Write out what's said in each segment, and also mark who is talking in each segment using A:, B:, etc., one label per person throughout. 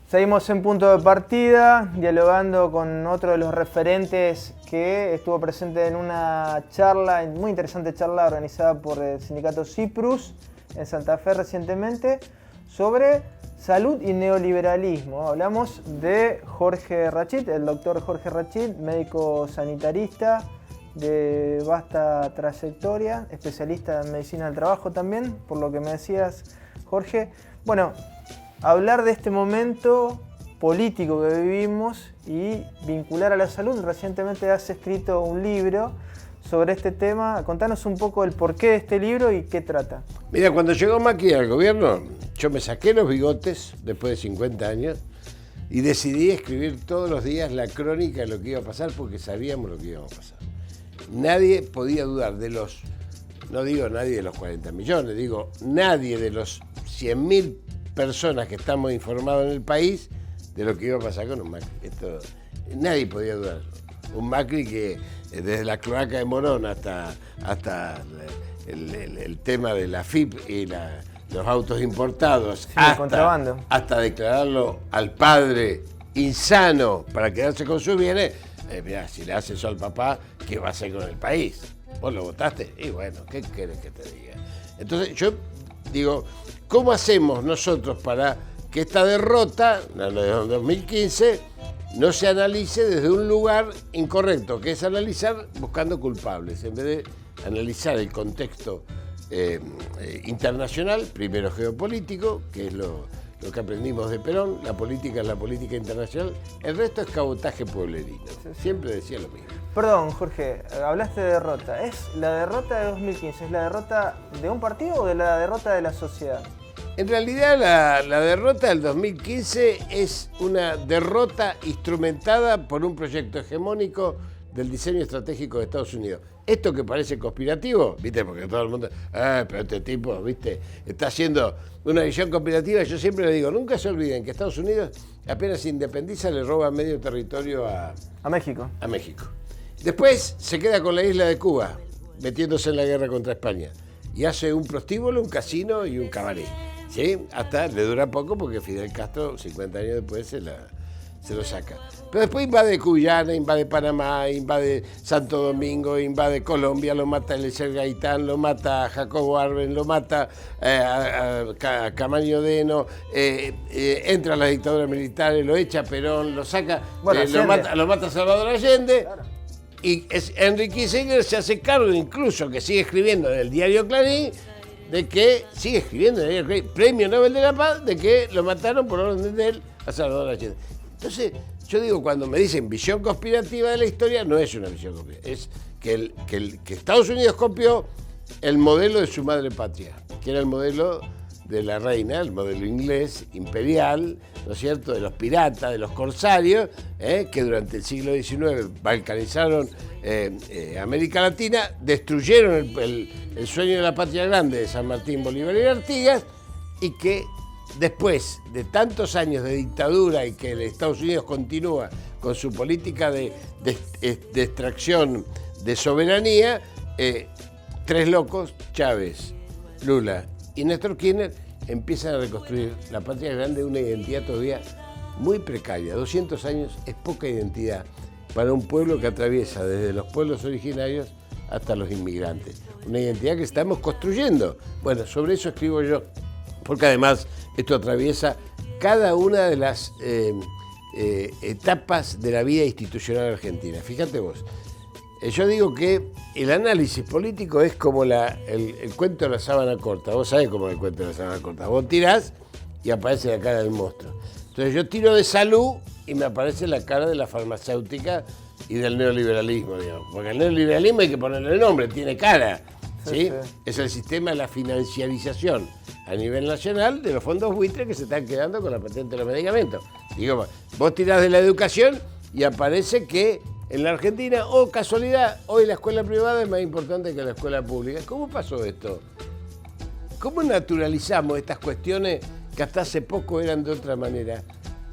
A: Seguimos en Punto de Partida, dialogando con otro de los referentes que estuvo presente en una charla, muy interesante charla organizada por el sindicato Cyprus en Santa Fe recientemente, sobre salud y neoliberalismo. Hablamos de Jorge Rachid, el doctor Jorge Rachid, médico sanitarista de vasta trayectoria, especialista en medicina del trabajo también, por lo que me decías, Jorge. Bueno, hablar de este momento político que vivimos y vincular a la salud. Recientemente has escrito un libro sobre este tema. Contanos un poco el porqué de este libro y qué trata.
B: Mira, cuando llegó Macri al gobierno, yo me saqué los bigotes después de 50 años y decidí escribir todos los días la crónica de lo que iba a pasar porque sabíamos lo que iba a pasar. Nadie podía dudar de los, no digo nadie de los 40 millones, digo nadie de los 100.000 personas que estamos informados en el país de lo que iba a pasar con un Macri. Nadie podía dudar. Un Macri que desde la cloaca de Morón hasta el tema de la FIP y los autos importados,
A: sí, contrabando,
B: hasta declararlo al padre insano para quedarse con sus bienes. Mirá, si le hace eso al papá, ¿qué va a hacer con el país? ¿Vos lo votaste? Y bueno, ¿qué querés que te diga? Entonces yo digo, ¿cómo hacemos nosotros para que esta derrota, la de 2015, no se analice desde un lugar incorrecto, que es analizar buscando culpables, en vez de analizar el contexto internacional, primero geopolítico, que es lo que aprendimos de Perón, la política es la política internacional, el resto es cabotaje pueblerino. Siempre decía lo mismo.
A: Perdón, Jorge, hablaste de derrota. ¿Es la derrota de 2015? ¿Es la derrota de un partido o de la derrota de la sociedad?
B: En realidad la derrota del 2015 es una derrota instrumentada por un proyecto hegemónico del diseño estratégico de Estados Unidos. Esto que parece conspirativo, ¿viste? Porque todo el mundo, pero este tipo, ¿viste? Está haciendo una visión conspirativa. Yo siempre le digo, nunca se olviden que Estados Unidos apenas se independiza, le roba medio territorio a
A: México.
B: A México. Después se queda con la isla de Cuba, metiéndose en la guerra contra España. Y hace un prostíbulo, un casino y un cabaret. ¿Sí? Hasta le dura poco porque Fidel Castro, 50 años después, se lo saca. Pero después invade Guyana, invade Panamá, invade Santo Domingo, invade Colombia, lo mata Eliezer Gaitán, lo mata Jacobo Arbenz, lo mata a Camaño Deno, entra a las dictaduras militares, lo echa Perón, lo saca,
A: bueno,
B: lo mata Salvador Allende.
A: Claro.
B: Y Henry Kissinger se hace cargo, incluso que sigue escribiendo en el diario Clarín, Premio Nobel de la Paz, de que lo mataron por orden de él a Salvador Allende. Entonces, yo digo, cuando me dicen visión conspirativa de la historia, no es una visión conspirativa, es que Estados Unidos copió el modelo de su madre patria, que era el modelo de la reina, el modelo inglés, imperial, ¿no es cierto?, de los piratas, de los corsarios, que durante el siglo XIX balcanizaron América Latina, destruyeron el sueño de la patria grande de San Martín, Bolívar y Artigas, y que después de tantos años de dictadura y que Estados Unidos continúa con su política de extracción de soberanía, tres locos, Chávez, Lula y Néstor Kirchner, empiezan a reconstruir la patria grande de una identidad todavía muy precaria. 200 años es poca identidad para un pueblo que atraviesa desde los pueblos originarios hasta los inmigrantes. Una identidad que estamos construyendo. Bueno, sobre eso escribo yo, porque además esto atraviesa cada una de las etapas de la vida institucional argentina. Fíjate vos, yo digo que el análisis político es como el cuento de la sábana corta. Vos sabés cómo es el cuento de la sábana corta. Vos tirás y aparece la cara del monstruo. Entonces yo tiro de salud y me aparece la cara de la farmacéutica y del neoliberalismo, digamos. Porque el neoliberalismo hay que ponerle el nombre, tiene cara. ¿Sí? Es el sistema de la financiarización a nivel nacional de los fondos buitres que se están quedando con la patente de los medicamentos. Digo, vos tirás de la educación y aparece que en la Argentina, casualidad, hoy la escuela privada es más importante que la escuela pública. ¿Cómo pasó esto? ¿Cómo naturalizamos estas cuestiones que hasta hace poco eran de otra manera?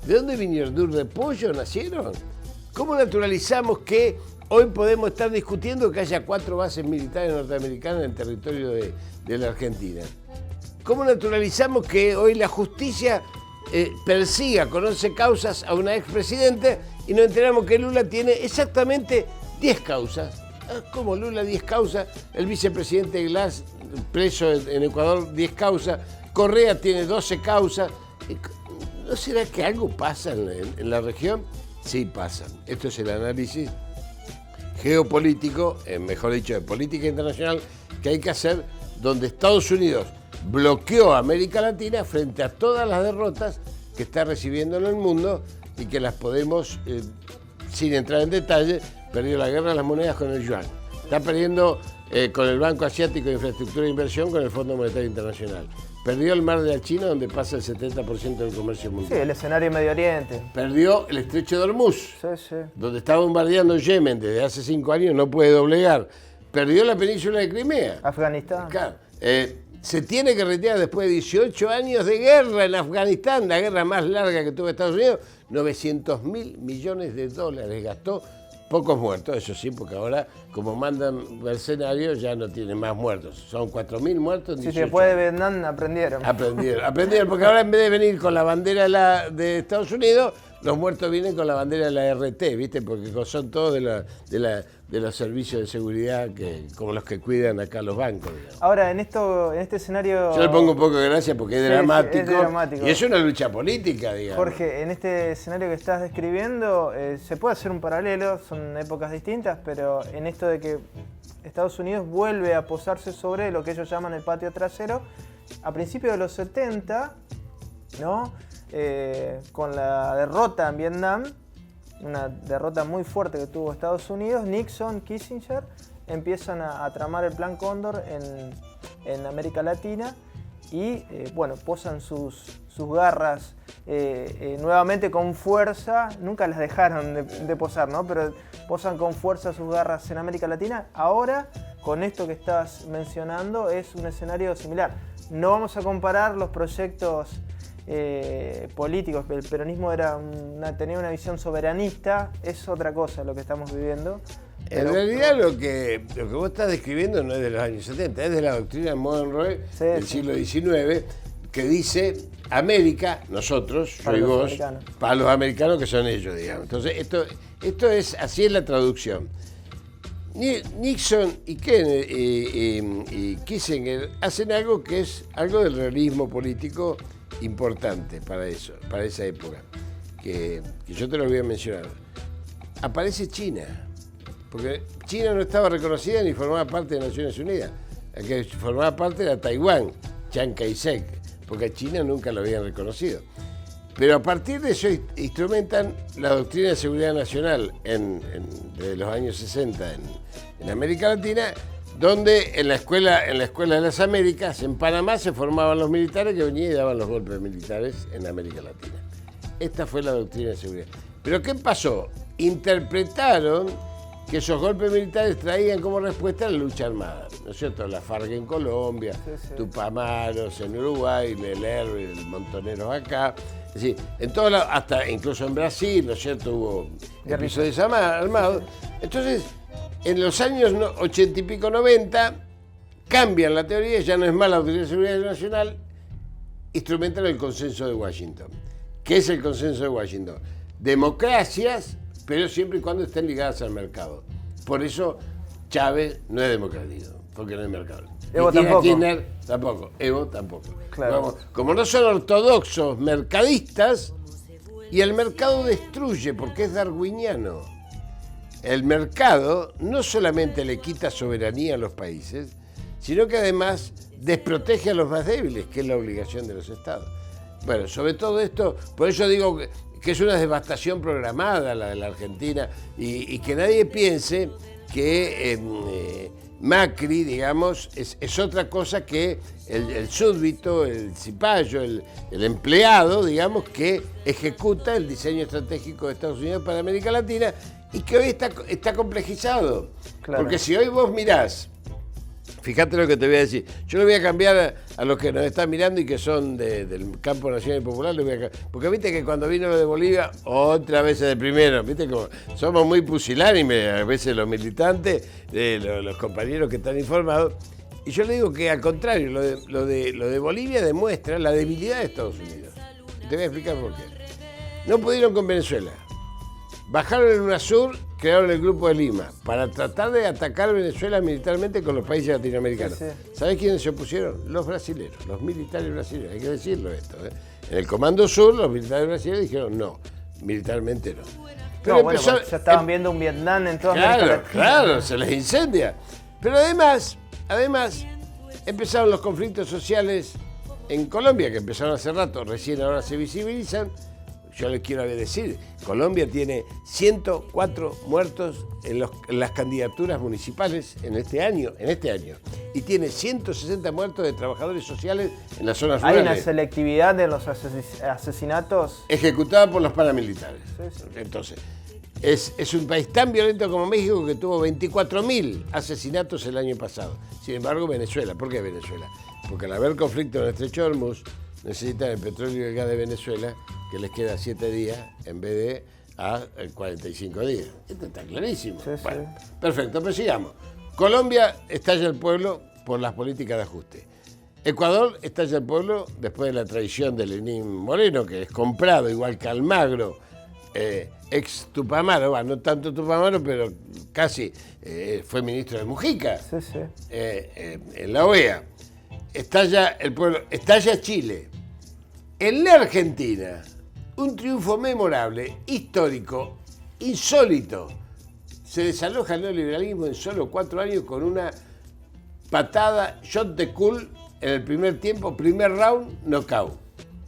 B: ¿De dónde vinieron? ¿De pollo nacieron? ¿Cómo naturalizamos que hoy podemos estar discutiendo que haya 4 bases militares norteamericanas en el territorio de la Argentina? ¿Cómo naturalizamos que hoy la justicia persiga con 11 causas a una expresidenta y nos enteramos que Lula tiene exactamente 10 causas. ¿Cómo Lula 10 causas? El vicepresidente Glass, preso en Ecuador, 10 causas. Correa tiene 12 causas. ¿No será que algo pasa en la región? Sí, pasa. Esto es el análisis geopolítico, mejor dicho, de política internacional, que hay que hacer, donde Estados Unidos bloqueó a América Latina frente a todas las derrotas que está recibiendo en el mundo y que las podemos, sin entrar en detalle, perdió la guerra de las monedas con el yuan. Está perdiendo con el Banco Asiático de Infraestructura e Inversión, con el Fondo Monetario Internacional. Perdió el mar de la China, donde pasa el 70% del comercio mundial.
A: Sí, el escenario Medio Oriente.
B: Perdió el estrecho de Hormuz,
A: Sí.
B: donde está bombardeando Yemen desde hace 5 años, no puede doblegar. Perdió la península de Crimea.
A: Afganistán.
B: Claro, se tiene que retirar después de 18 años de guerra en Afganistán, la guerra más larga que tuvo Estados Unidos. 900.000 millones de dólares gastó. Pocos muertos, eso sí, porque ahora, como mandan mercenarios, ya no tienen más muertos. Son 4.000 muertos en 18
A: Si después de Vietnam aprendieron.
B: Aprendieron, porque ahora en vez de venir con la bandera de Estados Unidos, los muertos vienen con la bandera de la RT, ¿viste? Porque son todos de los servicios de seguridad como los que cuidan acá los bancos, digamos.
A: Ahora, en este escenario...
B: Yo le pongo un poco de gracia porque es dramático.
A: Es dramático.
B: Y es una lucha política, digamos.
A: Jorge, en este escenario que estás describiendo, se puede hacer un paralelo, son épocas distintas, pero en esto de que Estados Unidos vuelve a posarse sobre lo que ellos llaman el patio trasero, a principios de los 70, ¿no? Con la derrota en Vietnam, una derrota muy fuerte que tuvo Estados Unidos, Nixon, Kissinger empiezan a tramar el Plan Cóndor en América Latina y posan sus garras nuevamente con fuerza, nunca las dejaron de posar, ¿no? Pero posan con fuerza sus garras en América Latina. Ahora, con esto que estás mencionando, es un escenario similar. No vamos a comparar los proyectos políticos. El peronismo tenía una visión soberanista, es otra cosa lo que estamos viviendo.
B: En realidad lo que vos estás describiendo no es de los años 70, es de la doctrina Monroe del siglo XIX, que dice América, nosotros, yo y vos, para los americanos que son ellos, digamos. Entonces esto es, así es la traducción. Nixon y Kissinger hacen algo que es algo del realismo político importante para esa época, que yo te lo voy a mencionar. Aparece China, porque China no estaba reconocida ni formaba parte de Naciones Unidas. La que formaba parte era Taiwán, Chiang Kai-shek, porque a China nunca lo habían reconocido. Pero a partir de eso instrumentan la doctrina de seguridad nacional de los años 60 en América Latina, donde en la escuela de las Américas, en Panamá, se formaban los militares que venían y daban los golpes militares en América Latina. Esta fue la doctrina de seguridad. Pero ¿qué pasó? Interpretaron que esos golpes militares traían como respuesta la lucha armada, ¿no es cierto? La FARC en Colombia, Tupamaros en Uruguay, el Montoneros acá. Es decir, en todos lados, hasta incluso en Brasil, ¿no es cierto? Hubo episodios armados. Entonces, en los años 80 y pico, 90, cambian la teoría, ya no es más la Autoridad de Seguridad Nacional, instrumentan el consenso de Washington. ¿Qué es el consenso de Washington? Democracias, pero siempre y cuando estén ligadas al mercado. Por eso Chávez no es democrático, porque no es mercado.
A: Evo tampoco.
B: Kirchner tampoco. Evo tampoco.
A: Claro.
B: Como no son ortodoxos mercadistas, y el mercado destruye, porque es darwiniano. El mercado no solamente le quita soberanía a los países, sino que además desprotege a los más débiles, que es la obligación de los estados. Bueno, sobre todo esto, por eso digo que es una devastación programada la de la Argentina, y que nadie piense que Macri, digamos, es otra cosa que el súbdito, el cipayo, el empleado, digamos, que ejecuta el diseño estratégico de Estados Unidos para América Latina, y que hoy está complejizado. Claro. Porque si hoy vos mirás, fíjate lo que te voy a decir, yo le voy a cambiar a los que nos están mirando y que son del campo nacional y popular, porque viste que cuando vino lo de Bolivia, otra vez de primero, viste como somos muy pusilánimes a veces los militantes, los compañeros que están informados, y yo le digo que al contrario, lo de Bolivia demuestra la debilidad de Estados Unidos. Y te voy a explicar por qué. No pudieron con Venezuela. Bajaron en UNASUR, crearon el Grupo de Lima para tratar de atacar a Venezuela militarmente con los países latinoamericanos.
A: Sí.
B: ¿Sabés quiénes se opusieron? Los brasileños, los militares brasileños. Hay que decirlo esto. En el Comando Sur, los militares brasileños dijeron no, militarmente no.
A: Pero bueno, ya estaban viendo un Vietnam en toda América Latina.
B: Claro, se les incendia. Pero además, empezaron los conflictos sociales en Colombia, que empezaron hace rato, recién ahora se visibilizan. Yo les quiero decir, Colombia tiene 104 muertos en las candidaturas municipales en este año, y tiene 160 muertos de trabajadores sociales en las zonas rurales.
A: Hay una selectividad de los asesinatos
B: Ejecutada por los paramilitares.
A: Sí.
B: Entonces, es un país tan violento como México que tuvo 24.000 asesinatos el año pasado. Sin embargo, Venezuela. ¿Por qué Venezuela? Porque al haber conflicto en el Estrecho de Hormuz, necesitan el petróleo y el gas de Venezuela, que les queda 7 días en vez de a 45 días. Esto está clarísimo.
A: Sí.
B: Bueno, perfecto, pero sigamos. Colombia estalla el pueblo por las políticas de ajuste. Ecuador estalla el pueblo después de la traición de Lenín Moreno, que es comprado igual que Almagro, ex Tupamaro, no tanto Tupamaro, pero casi fue ministro de Mujica en la OEA. Estalla el pueblo, estalla Chile. En la Argentina, un triunfo memorable, histórico, insólito. Se desaloja el neoliberalismo en solo 4 años con una patada, shot de cool en el primer tiempo, primer round, knockout.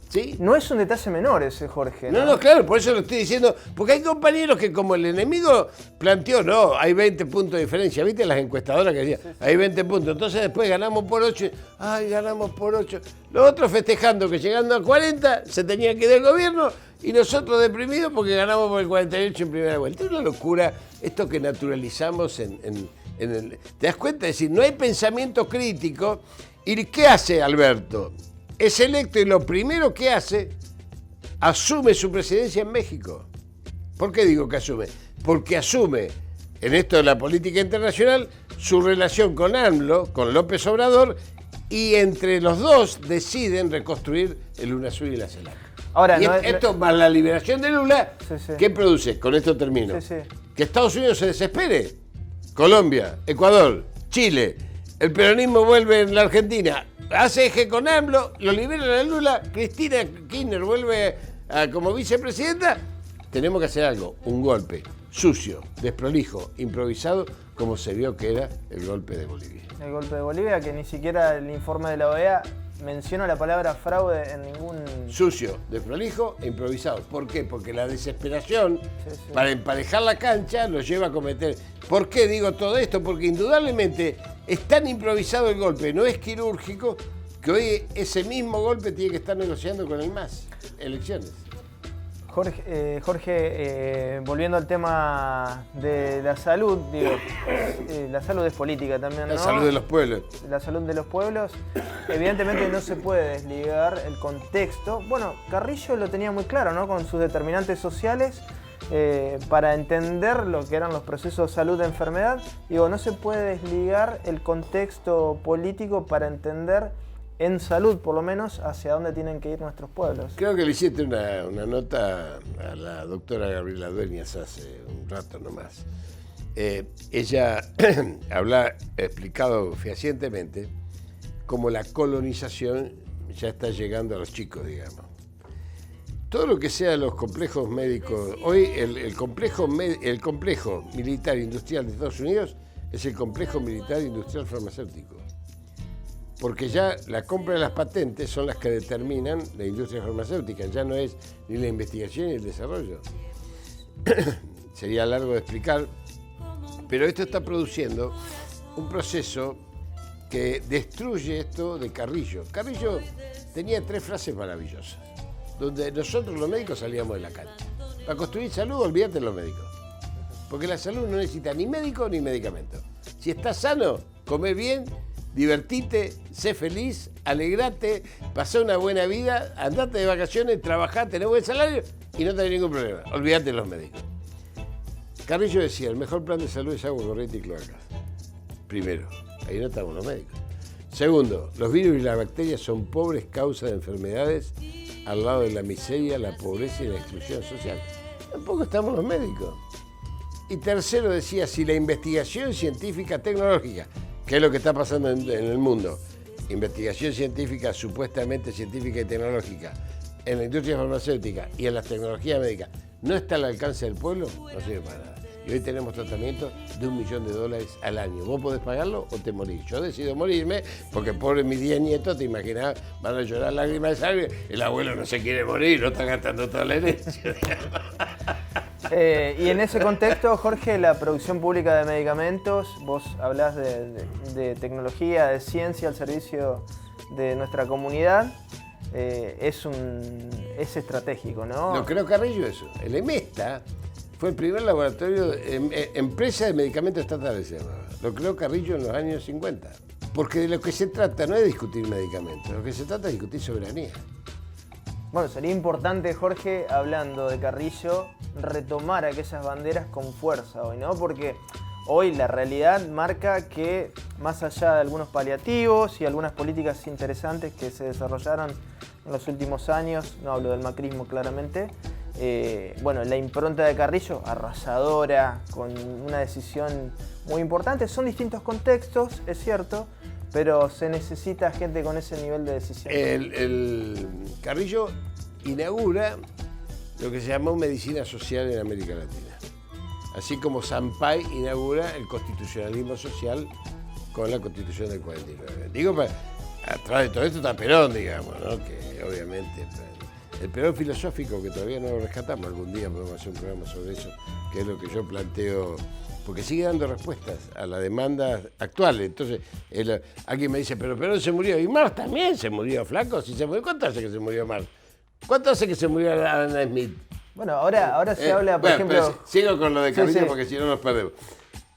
B: ¿Sí?
A: No es un detalle menor ese, Jorge.
B: No, claro, por eso lo estoy diciendo. Porque hay compañeros que como el enemigo planteó, no, hay 20 puntos de diferencia. ¿Viste las encuestadoras que decían? Hay 20 puntos. Entonces después ganamos por 8. Ay, ganamos por 8. Los otros festejando que llegando a 40 se tenían que ir del gobierno y nosotros deprimidos porque ganamos por el 48 en primera vuelta. Es una locura esto que naturalizamos en el... ¿Te das cuenta? Es decir, no hay pensamiento crítico. ¿Y qué hace Alberto? Es electo y lo primero que hace, asume su presidencia en México. ¿Por qué digo que asume? Porque asume, en esto de la política internacional, su relación con AMLO, con López Obrador, y entre los dos deciden reconstruir el UNASUR y la CELAC.
A: Ahora,
B: esto más la liberación de Lula, ¿qué produce? Con esto termino. Que Estados Unidos se desespere. Colombia, Ecuador, Chile, el peronismo vuelve en la Argentina, hace eje con AMLO, lo liberan a Lula, Cristina Kirchner vuelve como vicepresidenta. Tenemos que hacer algo, un golpe sucio, desprolijo, improvisado, como se vio que era el golpe de Bolivia.
A: El golpe de Bolivia, que ni siquiera el informe de la OEA menciona la palabra fraude en ningún...
B: Sucio, desprolijo e improvisado. ¿Por qué? Porque la desesperación para emparejar la cancha los lleva a cometer... ¿Por qué digo todo esto? Porque indudablemente es tan improvisado el golpe, no es quirúrgico, que hoy ese mismo golpe tiene que estar negociando con el MAS. Elecciones.
A: Jorge, volviendo al tema de la salud, digo, la salud es política también, ¿no?
B: La salud de los pueblos.
A: La salud de los pueblos, evidentemente no se puede desligar el contexto. Bueno, Carrillo lo tenía muy claro, ¿no? Con sus determinantes sociales, para entender lo que eran los procesos de salud de enfermedad. Digo, no se puede desligar el contexto político para entender en salud, por lo menos, hacia dónde tienen que ir nuestros pueblos.
B: Creo que le hiciste una nota a la doctora Gabriela Dueñas hace un rato nomás. Ella ha explicado fehacientemente cómo la colonización ya está llegando a los chicos, digamos. Todo lo que sea los complejos médicos, hoy el complejo militar industrial de Estados Unidos es el complejo militar industrial farmacéutico. Porque ya la compra de las patentes son las que determinan la industria farmacéutica, ya no es ni la investigación ni el desarrollo. Sería largo de explicar, pero esto está produciendo un proceso que destruye esto de Carrillo. Carrillo tenía 3 frases maravillosas, donde nosotros los médicos salíamos de la cancha. Para construir salud, olvídate de los médicos. Porque la salud no necesita ni médico ni medicamento. Si estás sano, come bien, divertite, sé feliz, alegrate, pasá una buena vida, andate de vacaciones, trabajá, tenés buen salario y no tenés ningún problema. Olvídate de los médicos. Carrillo decía, el mejor plan de salud es agua corriente y cloacas. Primero, ahí no estamos los médicos. Segundo, los virus y las bacterias son pobres causas de enfermedades al lado de la miseria, la pobreza y la exclusión social. Tampoco estamos los médicos. Y tercero decía, si la investigación científica tecnológica, que es lo que está pasando en el mundo, investigación científica, supuestamente científica y tecnológica, en la industria farmacéutica y en las tecnologías médicas, no está al alcance del pueblo, no sirve para nada. Y hoy tenemos tratamientos de $1 millón al año. ¿Vos podés pagarlo o te morís? Yo decido morirme porque pobre mis 10 nietos, te imaginás, van a llorar lágrimas de sangre. El abuelo no se quiere morir, no está gastando toda la herencia.
A: Y en ese contexto, Jorge, la producción pública de medicamentos, vos hablás de tecnología, de ciencia al servicio de nuestra comunidad, es estratégico, ¿no?
B: Lo creo Carrillo eso. El EMESTA fue el primer laboratorio, empresa de medicamentos estatales, se llamaba. Lo creó Carrillo en los años 50. Porque de lo que se trata no es discutir medicamentos, lo que se trata es discutir soberanía.
A: Bueno, sería importante, Jorge, hablando de Carrillo, retomar aquellas banderas con fuerza hoy, ¿no? Porque hoy la realidad marca que, más allá de algunos paliativos y algunas políticas interesantes que se desarrollaron en los últimos años, no hablo del macrismo claramente, bueno, la impronta de Carrillo, arrasadora, con una decisión muy importante. Son distintos contextos, es cierto, pero se necesita gente con ese nivel de decisión.
B: El Carrillo inaugura lo que se llamó medicina social en América Latina. Así como Sampay inaugura el constitucionalismo social con la Constitución del 49. Digo, atrás de todo esto está Perón, digamos, ¿no? Que obviamente... El Perón filosófico, que todavía no lo rescatamos, algún día podemos hacer un programa sobre eso, que es lo que yo planteo, porque sigue dando respuestas a la demanda actual. Entonces, alguien me dice, pero Perón se murió, y Marx también se murió, flaco, si se murió. ¿Cuánto hace que se murió Marx? ¿Cuánto hace que se murió Adam Smith?
A: Bueno, ahora se habla, por ejemplo...
B: Sigo con lo de Carrillo, porque si no nos perdemos.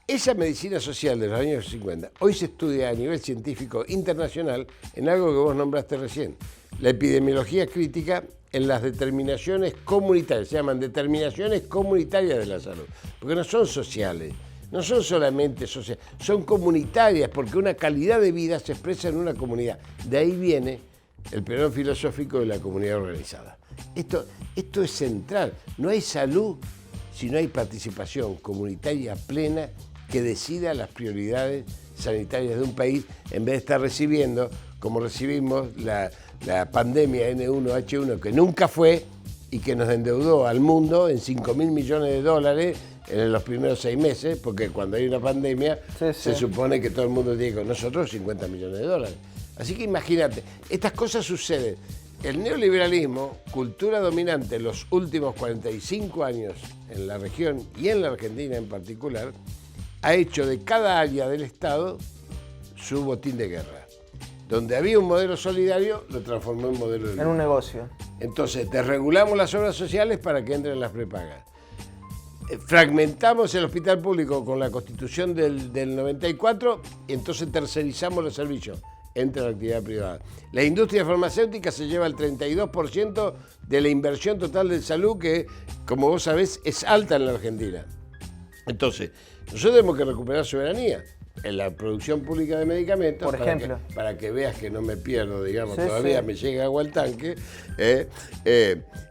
B: Esa medicina social de los años 50 hoy se estudia a nivel científico internacional en algo que vos nombraste recién, la epidemiología crítica en las determinaciones comunitarias, se llaman determinaciones comunitarias de la salud, porque no son sociales, no son solamente sociales, son comunitarias, porque una calidad de vida se expresa en una comunidad. De ahí viene el Perón filosófico de la comunidad organizada. Esto es central, no hay salud si no hay participación comunitaria plena que decida las prioridades sanitarias de un país, en vez de estar recibiendo, como recibimos la pandemia N1H1, que nunca fue y que nos endeudó al mundo en $5.000 millones en los primeros 6 meses, porque cuando hay una pandemia se supone que todo el mundo tiene con nosotros $50 millones. Así que imagínate, estas cosas suceden. El neoliberalismo, cultura dominante en los últimos 45 años en la región y en la Argentina en particular, ha hecho de cada área del Estado su botín de guerra. Donde había un modelo solidario, lo transformó en modelo de...
A: En un negocio.
B: Entonces, desregulamos las obras sociales para que entren las prepagas. Fragmentamos el hospital público con la Constitución del 94 y entonces tercerizamos los servicios. Entra la actividad privada. La industria farmacéutica se lleva el 32% de la inversión total de salud, que, como vos sabés, es alta en la Argentina. Entonces, nosotros tenemos que recuperar soberanía en la producción pública de medicamentos,
A: por ejemplo,
B: para que veas que no me pierdo, digamos, todavía me llega agua al tanque.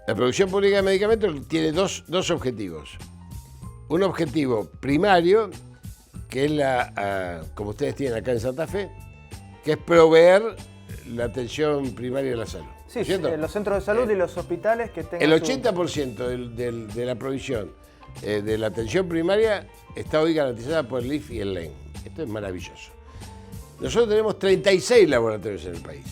B: La producción pública de medicamentos tiene dos objetivos. Un objetivo primario, que es como ustedes tienen acá en Santa Fe, que es proveer la atención primaria de la salud.
A: Sí, los centros de salud y los hospitales que tengan...
B: El 80% de la provisión de la atención primaria está hoy garantizada por el IF y el LEN. Esto es maravilloso. Nosotros tenemos 36 laboratorios en el país.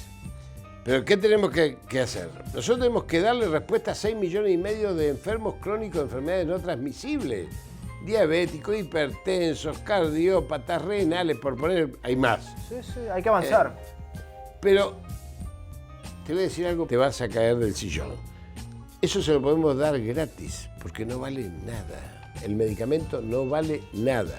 B: Pero ¿qué tenemos que hacer? Nosotros tenemos que darle respuesta a 6,5 millones de enfermos crónicos de enfermedades no transmisibles. Diabéticos, hipertensos, cardiópatas, renales, por poner, hay más.
A: Sí, hay que avanzar.
B: Pero te voy a decir algo, te vas a caer del sillón. Eso se lo podemos dar gratis, porque no vale nada. El medicamento no vale nada.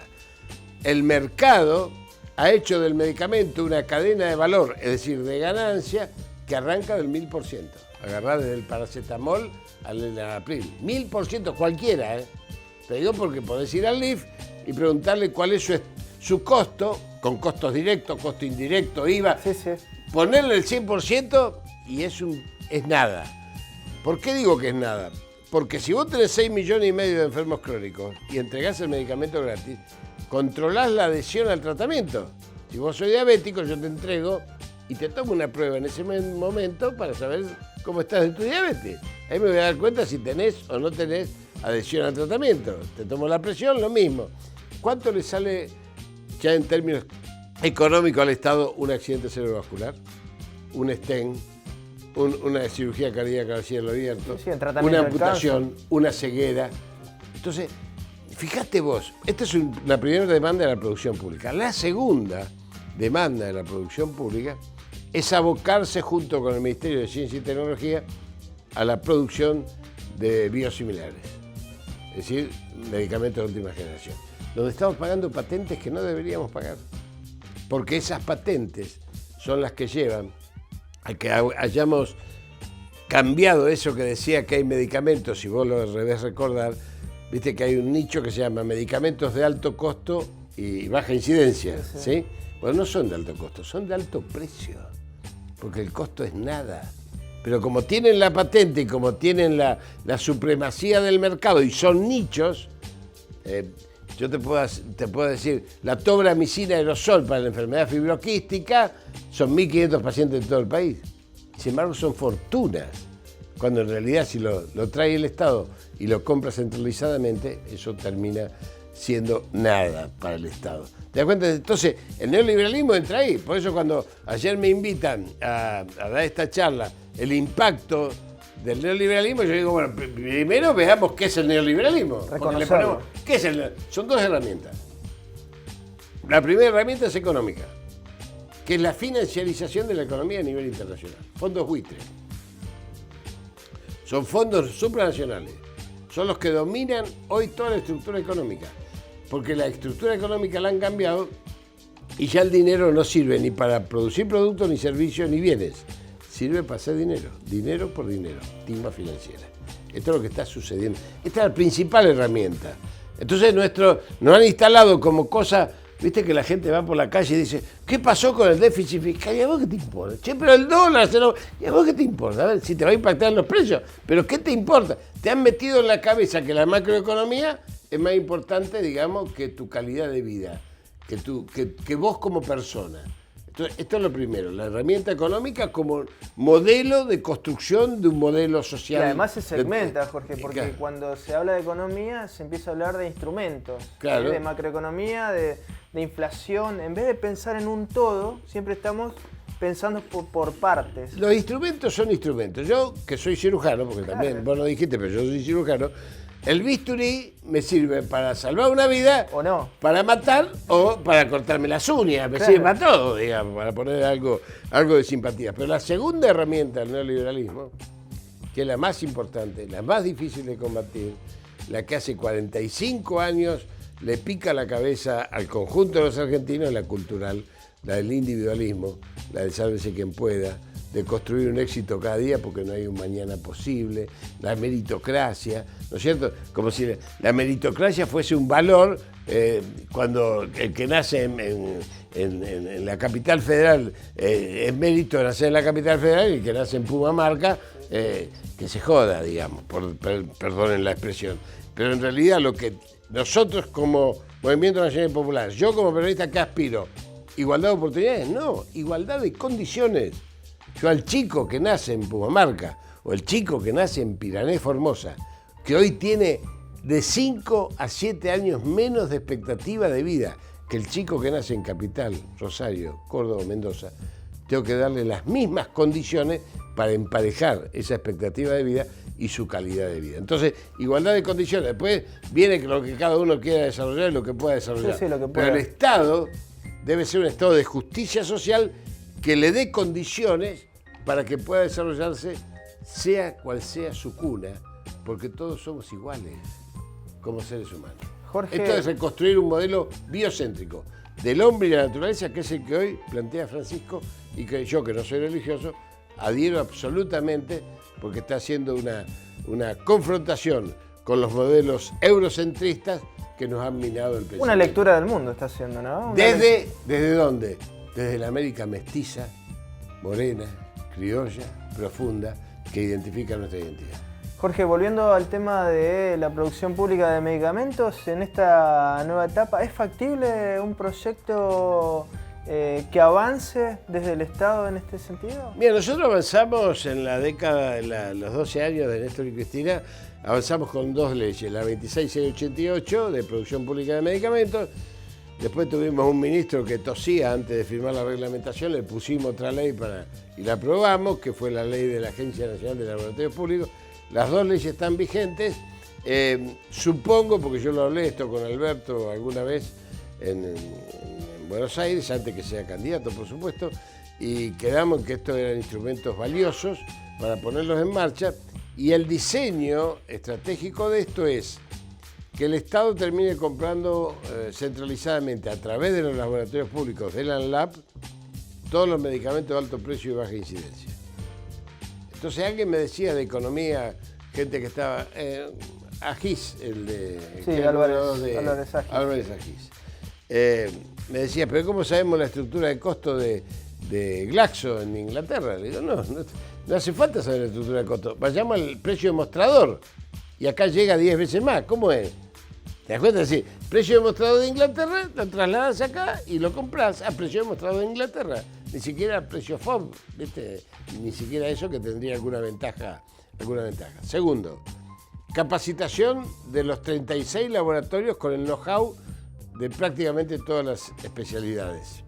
B: El mercado ha hecho del medicamento una cadena de valor, es decir, de ganancia, que arranca del 1000%. Agarrar desde el paracetamol al Enalapril. 1000% cualquiera, ¿eh? Te digo porque podés ir al LIF y preguntarle cuál es su costo, con costos directos, costo indirecto, IVA.
A: Sí.
B: Ponerle el 100% y es nada. ¿Por qué digo que es nada? Porque si vos tenés 6,5 millones de enfermos crónicos y entregás el medicamento gratis, controlás la adhesión al tratamiento. Si vos sos diabético, yo te entrego y te tomo una prueba en ese momento para saber cómo estás de tu diabetes. Ahí me voy a dar cuenta si tenés o no tenés adhesión al tratamiento. Te tomo la presión, lo mismo. ¿Cuánto le sale ya en términos económicos al Estado un accidente cerebrovascular? Un stent, una cirugía cardíaca al cielo abierto,
A: sí,
B: una amputación, una ceguera. Entonces, fíjate vos, esta es la primera demanda de la producción pública. La segunda demanda de la producción pública es abocarse junto con el Ministerio de Ciencia y Tecnología a la producción de biosimilares, es decir, medicamentos de última generación, donde estamos pagando patentes que no deberíamos pagar, porque esas patentes son las que llevan a que hayamos cambiado eso que decía que hay medicamentos, si vos lo debés recordar, viste que hay un nicho que se llama medicamentos de alto costo y baja incidencia, ¿sí? Bueno, no son de alto costo, son de alto precio, porque el costo es nada. Pero como tienen la patente y como tienen la supremacía del mercado y son nichos, yo te puedo decir, la tobramicina aerosol para la enfermedad fibroquística son 1.500 pacientes en todo el país. Sin embargo, son fortunas, cuando en realidad si lo trae el Estado y lo compra centralizadamente, eso termina siendo nada para el Estado. ¿Te das cuenta? Entonces, el neoliberalismo entra ahí. Por eso cuando ayer me invitan a dar esta charla, el impacto del neoliberalismo, yo digo, bueno, primero veamos qué es el neoliberalismo. ¿Qué es Son dos herramientas. La primera herramienta es económica, que es la financiarización de la economía a nivel internacional. Fondos buitre. Son fondos supranacionales. Son los que dominan hoy toda la estructura económica. Porque la estructura económica la han cambiado y ya el dinero no sirve ni para producir productos, ni servicios, ni bienes. Sirve para hacer dinero. Dinero por dinero. Timba financiera. Esto es lo que está sucediendo. Esta es la principal herramienta. Entonces nos han instalado como cosa, viste que la gente va por la calle y dice, ¿qué pasó con el déficit fiscal? ¿Y a vos qué te importa? Che, pero el dólar, ¿y a vos qué te importa? A ver, si te va a impactar en los precios. ¿Pero qué te importa? Te han metido en la cabeza que la macroeconomía es más importante, digamos, que tu calidad de vida, que vos como persona. Entonces, esto es lo primero, la herramienta económica como modelo de construcción de un modelo social.
A: Y además se segmenta, Jorge, porque claro, cuando se habla de economía se empieza a hablar de instrumentos,
B: claro,
A: de macroeconomía, de inflación. En vez de pensar en un todo, siempre estamos pensando por partes.
B: Los instrumentos son instrumentos. Yo, que soy cirujano, porque
A: claro,
B: también vos lo dijiste, pero yo soy cirujano, el bisturí me sirve para salvar una vida,
A: o no,
B: para matar o para cortarme las uñas, me
A: claro,
B: sirve para todo, digamos, para poner algo de simpatía. Pero la segunda herramienta del neoliberalismo, que es la más importante, la más difícil de combatir, la que hace 45 años le pica la cabeza al conjunto de los argentinos, es la cultural, la del individualismo, la del sálvese quien pueda, de construir un éxito cada día porque no hay un mañana posible, la meritocracia, ¿no es cierto? Como si la meritocracia fuese un valor cuando el que nace en la capital federal es mérito de nacer en la capital federal y el que nace en Pumamarca, que se joda, digamos, perdonen la expresión. Pero en realidad lo que nosotros como Movimiento Nacional y Popular, yo como periodista, ¿qué aspiro? ¿Igualdad de oportunidades? No, igualdad de condiciones. Yo al chico que nace en Pumamarca o el chico que nace en Piranés Formosa, que hoy tiene de 5 a 7 años menos de expectativa de vida que el chico que nace en Capital, Rosario, Córdoba, Mendoza, tengo que darle las mismas condiciones para emparejar esa expectativa de vida y su calidad de vida. Entonces, igualdad de condiciones. Después viene lo que cada uno quiera desarrollar y lo que pueda desarrollar.
A: Sí, lo que pueda.
B: Pero el Estado debe ser un Estado de justicia social que le dé condiciones para que pueda desarrollarse, sea cual sea su cuna, porque todos somos iguales como seres humanos.
A: Jorge,
B: esto es reconstruir un modelo biocéntrico del hombre y la naturaleza, que es el que hoy plantea Francisco y que yo, que no soy religioso, adhiero absolutamente, porque está haciendo una confrontación con los modelos eurocentristas que nos han minado el pensamiento.
A: Una lectura del mundo está haciendo, ¿no?
B: ¿Desde dónde? Desde la América mestiza, morena, criolla, profunda, que identifican nuestra identidad.
A: Jorge, volviendo al tema de la producción pública de medicamentos, en esta nueva etapa, ¿es factible un proyecto que avance desde el Estado en este sentido?
B: Mira, nosotros avanzamos en la década, los 12 años de Néstor y Cristina, avanzamos con 2 leyes, la 26688 de producción pública de medicamentos. Después tuvimos un ministro que tosía antes de firmar la reglamentación, le pusimos otra ley y la aprobamos, que fue la ley de la Agencia Nacional de Laboratorios Públicos. Las 2 leyes están vigentes. Supongo, porque yo lo hablé esto con Alberto alguna vez en Buenos Aires, antes que sea candidato, por supuesto, y quedamos en que estos eran instrumentos valiosos para ponerlos en marcha. Y el diseño estratégico de esto es que el Estado termine comprando centralizadamente a través de los laboratorios públicos del ANLAB todos los medicamentos de alto precio y baja incidencia. Entonces alguien me decía de economía, gente que estaba, Agis, el de...
A: Sí, Álvarez
B: Agis. Me decía, pero ¿cómo sabemos la estructura de costo de Glaxo en Inglaterra? Le digo, no hace falta saber la estructura de costo. Vayamos al precio de mostrador y acá llega 10 veces más. ¿Cómo es? ¿Te das cuenta? Es decir, precio de mostrador de Inglaterra, lo trasladas acá y lo compras a precio de mostrador de Inglaterra. Ni siquiera a precio FOB, ¿viste? Ni siquiera eso, que tendría alguna ventaja. Segundo, capacitación de los 36 laboratorios con el know-how de prácticamente todas las especialidades.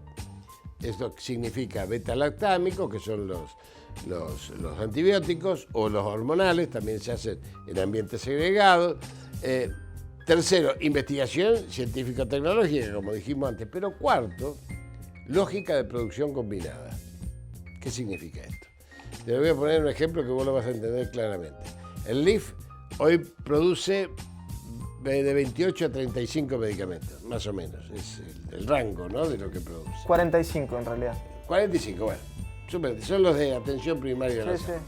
B: Esto significa beta-lactámicos, que son los antibióticos, o los hormonales, también se hacen en ambientes segregados. Tercero, investigación científico-tecnológica, como dijimos antes. Pero cuarto, lógica de producción combinada. ¿Qué significa esto? Te voy a poner un ejemplo que vos lo vas a entender claramente. El LIF hoy produce de 28 a 35 medicamentos, más o menos. Es el rango, ¿no?, de lo que produce. 45 en realidad. 45, bueno. Son los de atención primaria de la salud.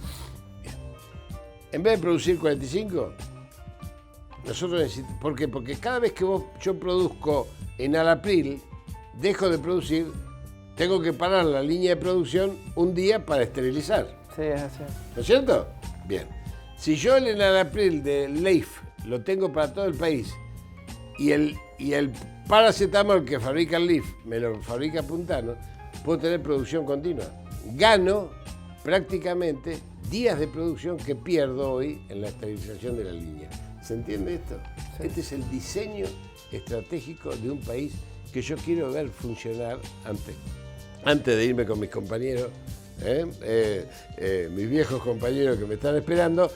B: Bien. En vez de producir 45, nosotros necesitamos... ¿Por qué? Porque cada vez que yo produzco enalapril, dejo de producir, tengo que parar la línea de producción un día para esterilizar.
A: Sí, es así.
B: ¿No es cierto? Bien. Si yo el enalapril de Leif lo tengo para todo el país y el paracetamol que fabrica el Leif me lo fabrica Puntano, puedo tener producción continua. Gano prácticamente días de producción que pierdo hoy en la esterilización de la línea. ¿Se entiende esto? Sí. Este es el diseño estratégico de un país que yo quiero ver funcionar antes de irme con mis compañeros, mis viejos compañeros que me están esperando.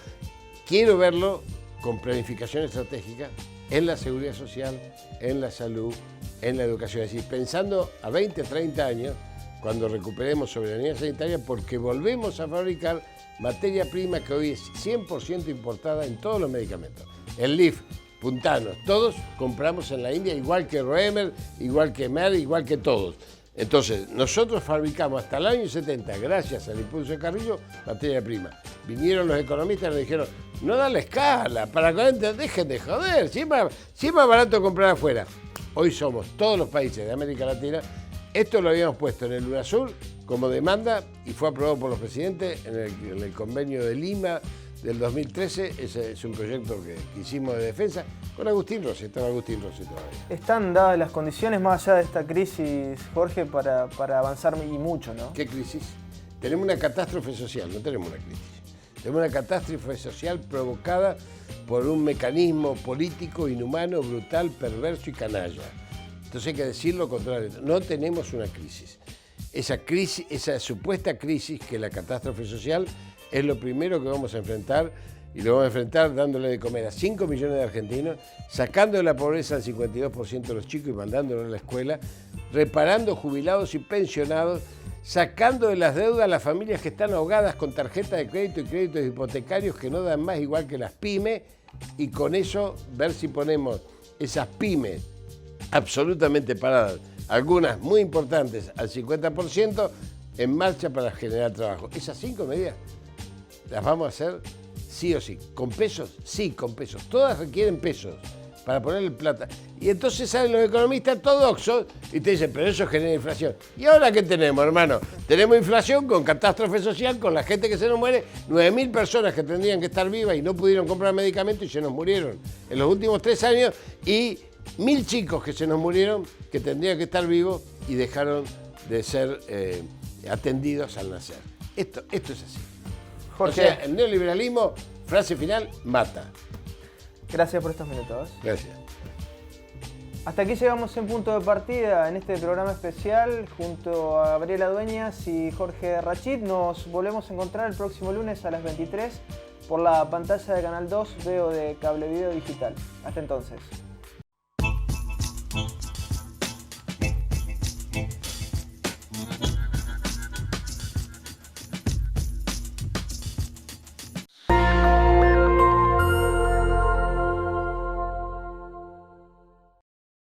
B: Quiero verlo con planificación estratégica en la seguridad social, en la salud, en la educación. Es decir, pensando a 20, 30 años, cuando recuperemos soberanía sanitaria, porque volvemos a fabricar materia prima que hoy es 100% importada en todos los medicamentos. El LIF, Puntanos, todos compramos en la India, igual que Roemer, igual que Merck, igual que todos. Entonces, nosotros fabricamos hasta el año 70, gracias al impulso de Carrillo, materia prima. Vinieron los economistas y nos dijeron, no da la escala, para que dejen de joder, si es más barato comprar afuera. Hoy somos todos los países de América Latina. Esto lo habíamos puesto en el UNASUR como demanda y fue aprobado por los presidentes en el convenio de Lima del 2013. Ese es un proyecto que hicimos de defensa con Agustín Rossi. Estaba Agustín Rossi todavía.
A: ¿Están dadas las condiciones más allá de esta crisis, Jorge, para avanzar y mucho, no?
B: ¿Qué crisis? Tenemos una catástrofe social, no tenemos una crisis. Tenemos una catástrofe social provocada por un mecanismo político inhumano, brutal, perverso y canalla. Entonces hay que decir lo contrario. No tenemos una crisis. Esa supuesta crisis, que es la catástrofe social, es lo primero que vamos a enfrentar, y lo vamos a enfrentar dándole de comer a 5 millones de argentinos, sacando de la pobreza al 52% de los chicos y mandándolos a la escuela, reparando jubilados y pensionados, sacando de las deudas a las familias que están ahogadas con tarjetas de crédito y créditos hipotecarios que no dan más, igual que las pymes, y con eso ver si ponemos esas pymes absolutamente paradas, algunas muy importantes al 50%, en marcha para generar trabajo. Esas 5 medidas las vamos a hacer sí o sí. ¿Con pesos? Sí, con pesos. Todas requieren pesos. para ponerle plata. Y entonces salen los economistas ortodoxos y te dicen, pero eso genera inflación. ¿Y ahora qué tenemos, hermano? Tenemos inflación con catástrofe social, con la gente que se nos muere, 9.000 personas que tendrían que estar vivas y no pudieron comprar medicamentos y se nos murieron en los últimos 3 años, y 1.000 chicos que se nos murieron, que tendrían que estar vivos y dejaron de ser atendidos al nacer. Esto es así.
A: Jorge.
B: O sea, el neoliberalismo, frase final, mata.
A: Gracias por estos minutos.
B: Gracias.
A: Hasta aquí llegamos en Punto de Partida en este programa especial junto a Gabriela Dueñas y Jorge Rachid. Nos volvemos a encontrar el próximo lunes a las 23 por la pantalla de Canal 2 Veo de Cable Video Digital. Hasta entonces.